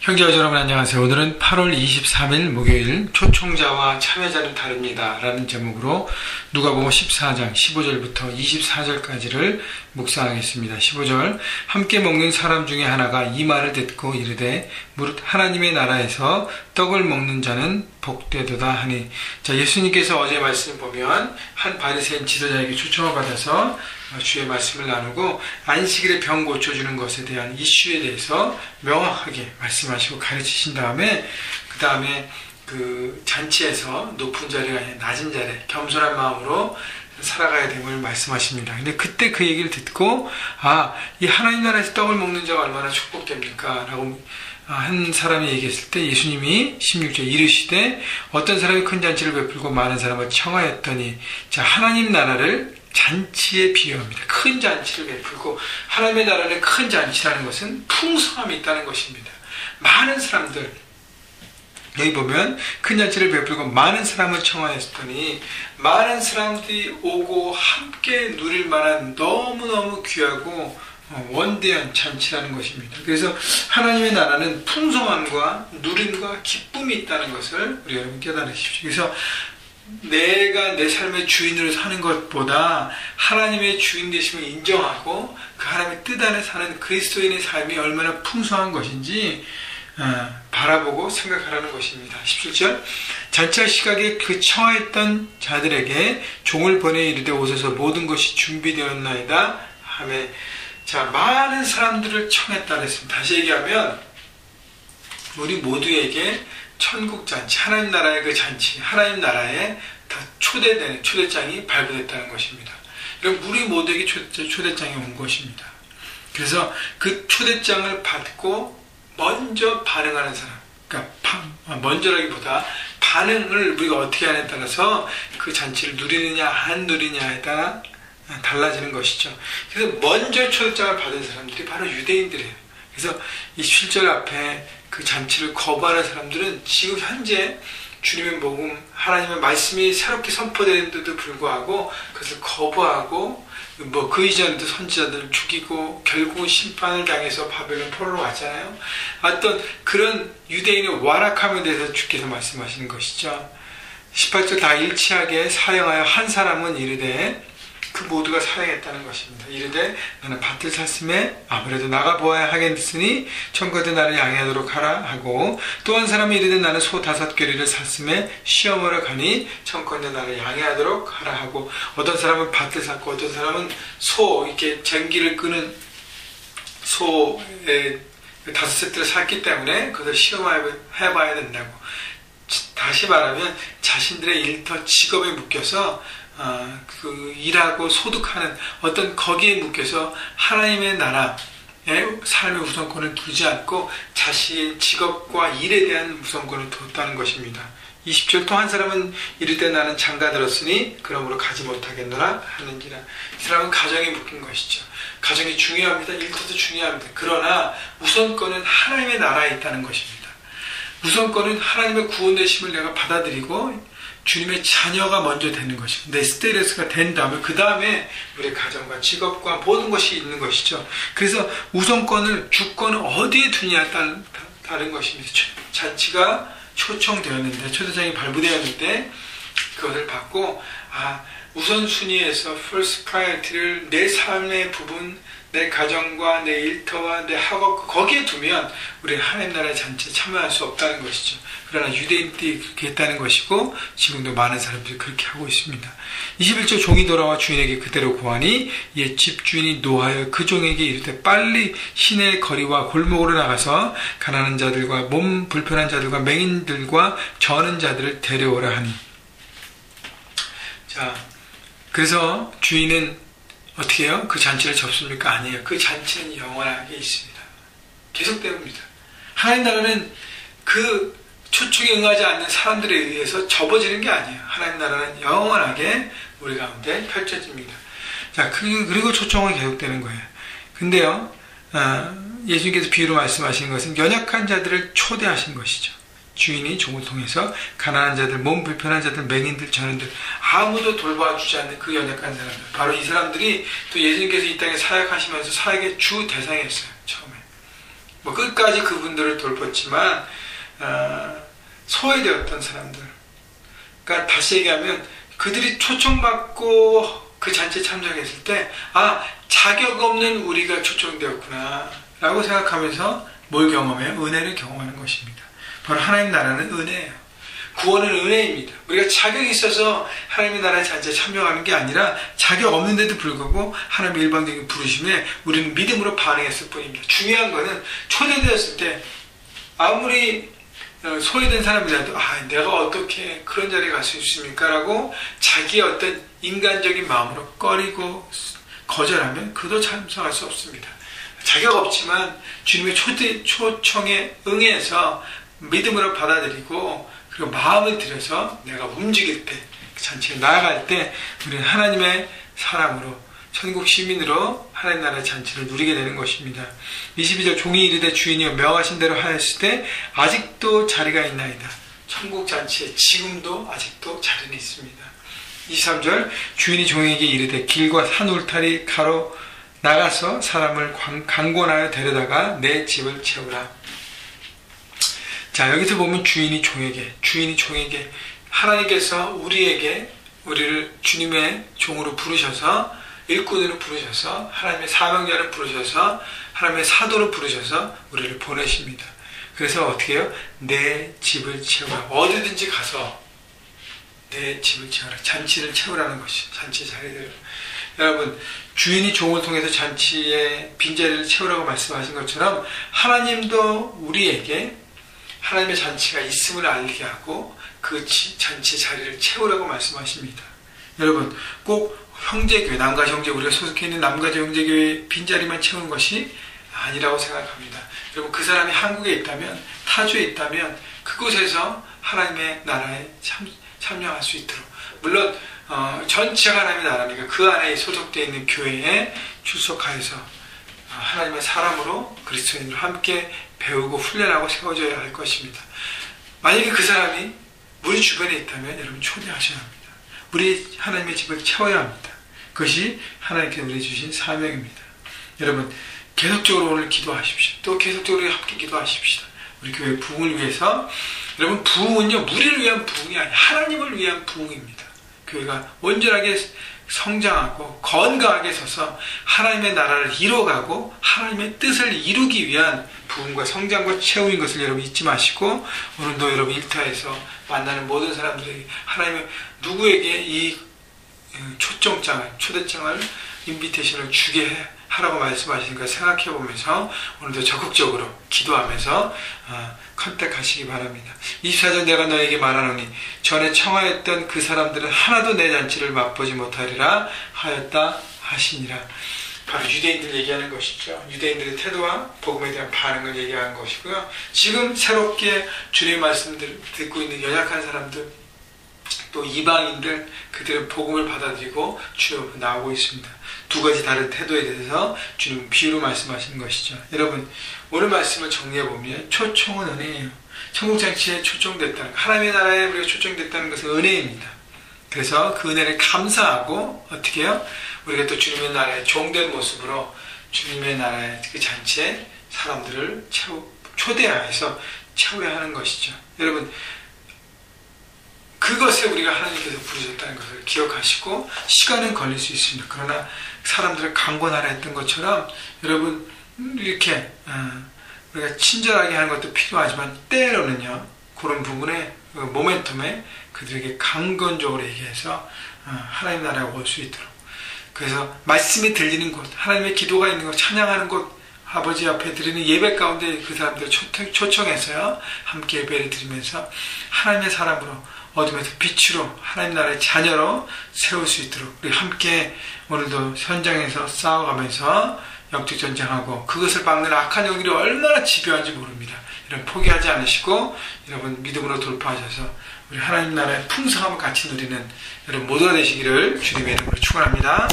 형제와 여러분 안녕하세요. 오늘은 8월 23일 목요일 초청자와 참여자는 다릅니다 라는 제목으로 누가복음 14장 15절부터 24절까지를 묵상하겠습니다. 15절 함께 먹는 사람 중에 하나가 이 말을 듣고 이르되 무릇 하나님의 나라에서 떡을 먹는 자는 복되도다 하니. 자, 예수님께서 어제 말씀을 보면 한 바리새인 지도자에게 초청을 받아서 주의 말씀을 나누고 안식일에 병 고쳐주는 것에 대한 이슈에 대해서 명확하게 말씀하시고 가르치신 다음에 그 다음에 그 잔치에서 높은 자리가 아니라 낮은 자리에 겸손한 마음으로 살아가야 됨을 말씀하십니다. 근데 그때 그 얘기를 듣고 이 하나님 나라에서 떡을 먹는 자가 얼마나 축복됩니까? 라고 한 사람이 얘기했을 때 예수님이 16절 이르시되 어떤 사람이 큰 잔치를 베풀고 많은 사람을 청하였더니, 자, 하나님 나라를 잔치에 비유합니다. 큰 잔치를 베풀고, 하나님의 나라는 큰 잔치라는 것은 풍성함이 있다는 것입니다. 많은 사람들, 여기 보면 큰 잔치를 베풀고 많은 사람을 청하였더니 많은 사람들이 오고 함께 누릴 만한 너무너무 귀하고 원대한 잔치라는 것입니다. 그래서 하나님의 나라는 풍성함과 누림과 기쁨이 있다는 것을 우리 여러분 깨달으십시오. 그래서 내가 내 삶의 주인으로 사는 것보다 하나님의 주인 되심을 인정하고 그 하나님의 뜻 안에 사는 그리스도인의 삶이 얼마나 풍성한 것인지 바라보고 생각하라는 것입니다. 17절 잔치할 시각에 그 청하였던 자들에게 종을 보내 이르되 오소서 모든 것이 준비되었나이다 하매. 자, 많은 사람들을 청했다 그랬습니다. 다시 얘기하면 우리 모두에게 천국잔치, 하나님 나라의 그 잔치, 하나님 나라에 다 초대되는 초대장이 발부됐다는 것입니다. 그럼 우리 모두에게 초대장이 온 것입니다. 그래서 그 초대장을 받고 먼저 반응하는 사람, 그러니까 먼저라기보다 반응을 우리가 어떻게 하냐에 따라서 그 잔치를 누리느냐 안 누리냐에 따라 달라지는 것이죠. 그래서 먼저 초대장을 받은 사람들이 바로 유대인들이에요. 그래서 이 17절 앞에 그 잔치를 거부하는 사람들은 지금 현재 주님의 복음, 하나님의 말씀이 새롭게 선포되는데도 불구하고 그것을 거부하고 그 이전에도 선지자들을 죽이고 결국 심판을 당해서 바벨론 포로로 갔잖아요. 어떤 그런 유대인의 완악함에 대해서 주께서 말씀하시는 것이죠. 18절 다 일치하게 사형하여 한 사람은 이르되, 그 모두가 사용했다는 것입니다. 이르되 나는 밭을 샀음에 아무래도 나가보아야 하겠으니 청구하되 나를 양해하도록 하라 하고, 또 한 사람이 이르되 나는 소 5겨리를 샀음에 시험하러 가니 청구하되 나를 양해하도록 하라 하고, 어떤 사람은 밭을 샀고 어떤 사람은 소, 이렇게 쟁기를 끄는 소의 5세트를 샀기 때문에 그것을 시험해봐야 된다고. 다시 말하면 자신들의 일터 직업에 묶여서 그 일하고 소득하는 어떤 거기에 묶여서 하나님의 나라의 삶의 우선권을 두지 않고 자신의 직업과 일에 대한 우선권을 뒀다는 것입니다. 20절 또 한 사람은 이르되 나는 장가 들었으니 그러므로 가지 못하겠노라 하는지라. 이 사람은 가정에 묶인 것이죠. 가정이 중요합니다. 일터도 중요합니다. 그러나 우선권은 하나님의 나라에 있다는 것입니다. 우선권은 하나님의 구원되심을 내가 받아들이고 주님의 자녀가 먼저 되는 것이고 내 스테레스가 된 다음에 그 다음에 우리의 가정과 직업과 모든 것이 있는 것이죠. 그래서 우선권을 주권을 어디에 두냐에 다른 것입니다. 잔치가 초청되었는데 초대장이 발부되었는데 그것을 받고 우선순위에서 first priority를 내 삶의 부분, 내 가정과 내 일터와 내 학업 거기에 두면 우리 하나님 나라의 잔치에 참여할 수 없다는 것이죠. 그러나 유대인들이 그렇게 했다는 것이고 지금도 많은 사람들이 그렇게 하고 있습니다. 21절 종이 돌아와 주인에게 그대로 고하니 옛 집주인이 노하여 그 종에게 이르되 빨리 시내 거리와 골목으로 나가서 가난한 자들과 몸 불편한 자들과 맹인들과 저는 자들을 데려오라 하니. 자, 그래서 주인은 어떻게 해요? 그 잔치를 접습니까? 아니에요. 그 잔치는 영원하게 있습니다. 계속됩니다. 하나님 나라는 그 초청에 응하지 않는 사람들에 의해서 접어지는 게 아니에요. 하나님 나라는 영원하게 우리 가운데 펼쳐집니다. 자, 그리고 초청은 계속되는 거예요. 근데요, 예수님께서 비유로 말씀하신 것은 연약한 자들을 초대하신 것이죠. 주인이 종을 통해서 가난한 자들, 몸 불편한 자들, 맹인들, 전원들 아무도 돌봐주지 않는 그 연약한 사람들, 바로 이 사람들이 또 예수님께서 이 땅에 사역하시면서 사역의 주 대상이었어요. 처음에 뭐 끝까지 그분들을 돌봤지만 소외되었던 사람들. 그러니까 다시 얘기하면 그들이 초청받고 그 잔치에 참석했을 때 자격 없는 우리가 초청되었구나 라고 생각하면서 뭘 경험해요? 은혜를 경험하는 것입니다. 바로 하나님 나라는 은혜예요. 구원은 은혜입니다. 우리가 자격이 있어서 하나님의 나라의 잔치에 참여하는 게 아니라 자격 없는데도 불구하고 하나님의 일방적인 부르심에 우리는 믿음으로 반응했을 뿐입니다. 중요한 거는 초대되었을 때 아무리 소외된 사람이라도 내가 어떻게 그런 자리에 갈 수 있습니까? 라고 자기의 어떤 인간적인 마음으로 꺼리고 거절하면 그도 참석할 수 없습니다. 자격 없지만 주님의 초청에 응해서 믿음으로 받아들이고 그리고 마음을 들여서 내가 움직일 때, 그 잔치에 나아갈 때 우리는 하나님의 사람으로 천국 시민으로 하나님 나라의 잔치를 누리게 되는 것입니다. 22절 종이 이르되 주인이여 명하신 대로 하였을 때 아직도 자리가 있나이다. 천국 잔치에 지금도 아직도 자리는 있습니다. 23절 주인이 종에게 이르되 길과 산 울타리 가로 나가서 사람을 강권하여 데려다가 내 집을 채우라. 자, 여기서 보면 주인이 종에게 하나님께서 우리를 주님의 종으로 부르셔서 일꾼으로 부르셔서 하나님의 사명자를 부르셔서 하나님의 사도로 부르셔서 우리를 보내십니다. 그래서 어떻게 해요? 내 집을 채우라. 어디든지 가서 내 집을 채우라. 잔치를 채우라는 것이 잔치 자리들. 여러분, 주인이 종을 통해서 잔치의 빈자리를 채우라고 말씀하신 것처럼 하나님도 우리에게 하나님의 잔치가 있음을 알게 하고 그 잔치 자리를 채우라고 말씀하십니다. 여러분, 꼭 형제교회, 남가지 형제, 우리가 소속해 있는 남가지 형제교회 빈자리만 채우는 것이 아니라고 생각합니다. 여러분, 그 사람이 한국에 있다면, 타주에 있다면 그곳에서 하나님의 나라에 참여할 수 있도록, 물론 전체가 하나님의 나라니까 그 안에 소속되어 있는 교회에 출석하여서 하나님의 사람으로 그리스도인으로 함께 배우고 훈련하고 세워져야 할 것입니다. 만약에 그 사람이 우리 주변에 있다면 여러분 초대하셔야 합니다. 우리 하나님의 집을 채워야 합니다. 그것이 하나님께 우리 주신 사명입니다. 여러분, 계속적으로 오늘 기도하십시오. 또 계속적으로 함께 기도하십시다. 우리 교회 부흥을 위해서. 여러분, 부흥은요 우리를 위한 부흥이 아니라 하나님을 위한 부흥입니다. 교회가 온전하게 성장하고 건강하게 서서 하나님의 나라를 이뤄가고 하나님의 뜻을 이루기 위한 부흥과 성장과 채우인 것을 여러분 잊지 마시고, 오늘도 여러분 일터에서 만나는 모든 사람들에게 하나님의 누구에게 이 초대장을 인비테이션을 주게 하라고 말씀하시는 걸 생각해 보면서 오늘도 적극적으로 기도하면서 컨택하시기 바랍니다. 24절 내가 너에게 말하노니 전에 청하였던 그 사람들은 하나도 내 잔치를 맛보지 못하리라 하였다 하시니라. 바로 유대인들 얘기하는 것이죠. 유대인들의 태도와 복음에 대한 반응을 얘기하는 것이고요. 지금 새롭게 주님의 말씀을 듣고 있는 연약한 사람들, 또 이방인들, 그들은 복음을 받아들이고 주님 앞에 나오고 있습니다. 두 가지 다른 태도에 대해서 주님 비유로 말씀하시는 것이죠. 여러분, 오늘 말씀을 정리해보면 초청은 은혜예요. 천국잔치에 초청됐다는 것, 하나님의 나라에 우리가 초청됐다는 것은 은혜입니다. 그래서 그 은혜를 감사하고 어떻게 해요? 우리가 또 주님의 나라에 종된 모습으로 주님의 나라의 그 잔치에 사람들을 초대하여서 채워야 하는 것이죠. 여러분, 그것에 우리가 하나님께서 부르셨다는 것을 기억하시고, 시간은 걸릴 수 있습니다. 그러나 사람들을 강권하라 했던 것처럼 여러분 이렇게 우리가 친절하게 하는 것도 필요하지만 때로는요 그런 부분에 모멘텀에 그들에게 강건적으로 얘기해서 하나님 나라에 올 수 있도록, 그래서 말씀이 들리는 곳, 하나님의 기도가 있는 곳, 찬양하는 곳, 아버지 앞에 드리는 예배 가운데 그 사람들을 초청해서요 함께 예배를 드리면서 하나님의 사람으로 어둠에서 빛으로 하나님 나라의 자녀로 세울 수 있도록 우리 함께 오늘도 현장에서 싸워가면서 영적 전쟁하고, 그것을 막는 악한 영들이 얼마나 집요한지 모릅니다. 여러분 포기하지 않으시고 여러분 믿음으로 돌파하셔서 우리 하나님 나라의 풍성함을 같이 누리는 여러분 모두가 되시기를 주님의 이름으로 축원합니다.